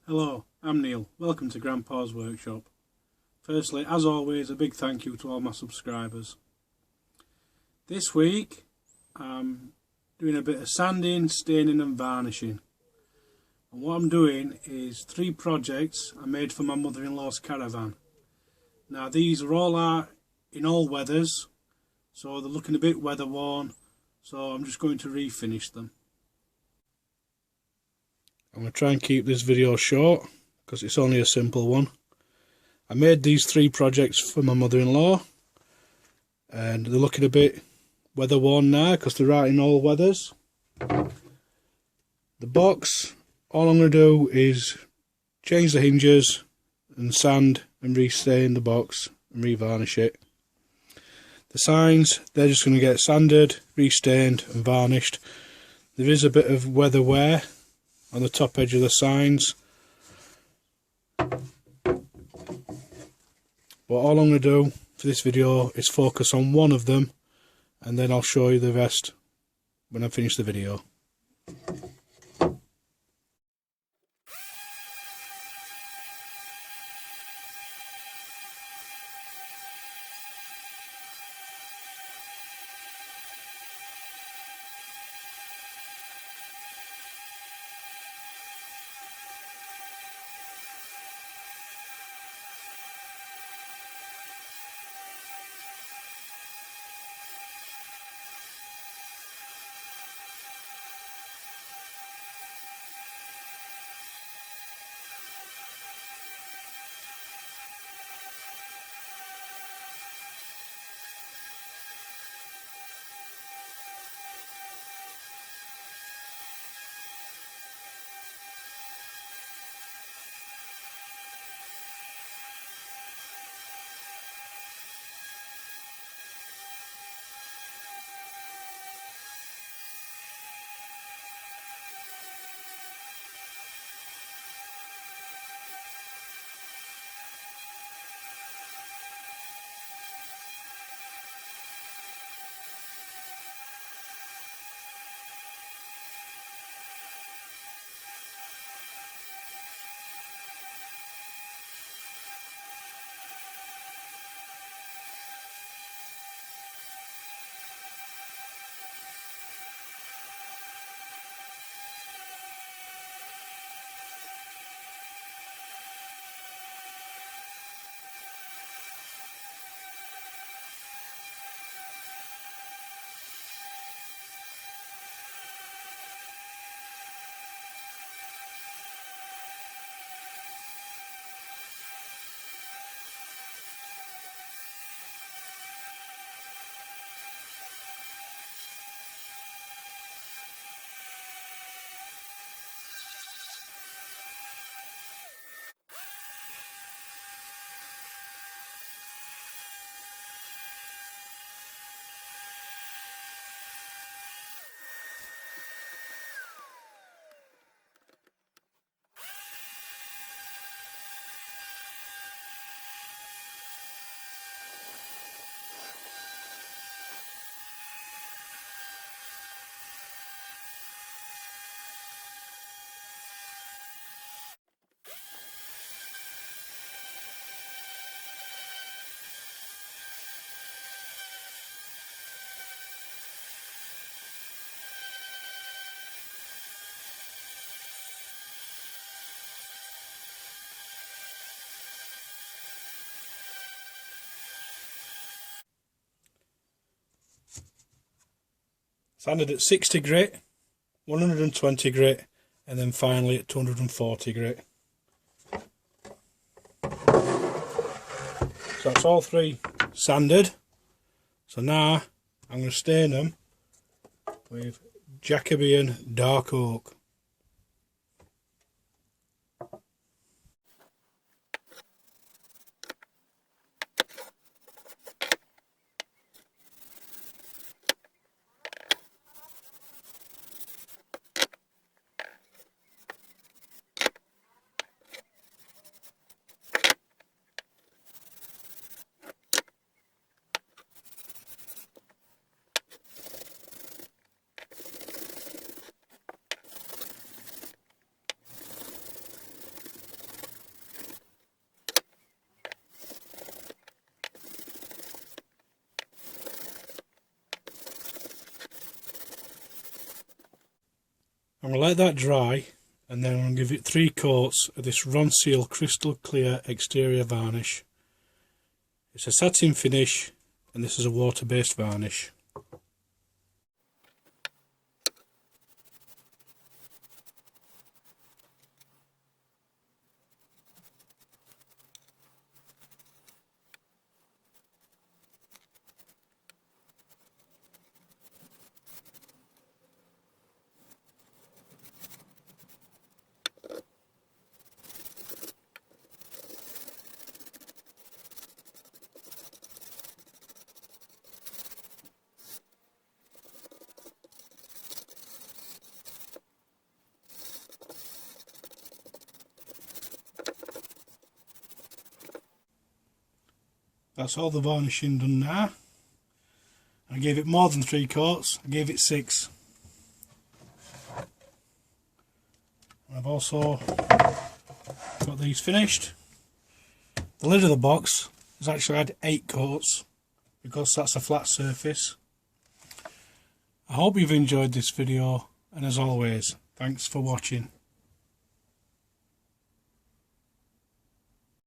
Hello, I'm Neil. Welcome to Grandpa's Workshop. Firstly, as always, a big thank you to all my subscribers. This week, I'm doing a bit of sanding, staining and varnishing. And what I'm doing is 3 projects I made for my mother-in-law's caravan. Now these are all in all weathers, so they're looking a bit weather worn, so I'm just going to refinish them. I'm going to try and keep this video short because it's only a simple one. I made these 3 projects for my mother-in-law and they're looking a bit weather worn now because they're right in all weathers. The box, all I'm going to do is change the hinges and sand and restain the box and revarnish it. The signs, they're just going to get sanded, restained and varnished. There is a bit of weather wear on the top edge of the signs, but all I'm going to do for this video is focus on one of them and then I'll show you the rest when I finish the video. Sanded at 60 grit, 120 grit and then finally at 240 grit. So that's all 3 sanded. So now I'm going to stain them with Jacobean dark oak. I'm going to let that dry, and then I'm going to give it 3 coats of this Ronseal Crystal Clear exterior varnish. It's a satin finish, and this is a water-based varnish. That's all the varnishing done now. I gave it more than 3 coats, I gave it 6. I've also got these finished. The lid of the box has actually had 8 coats because that's a flat surface. I hope you've enjoyed this video, and as always, thanks for watching.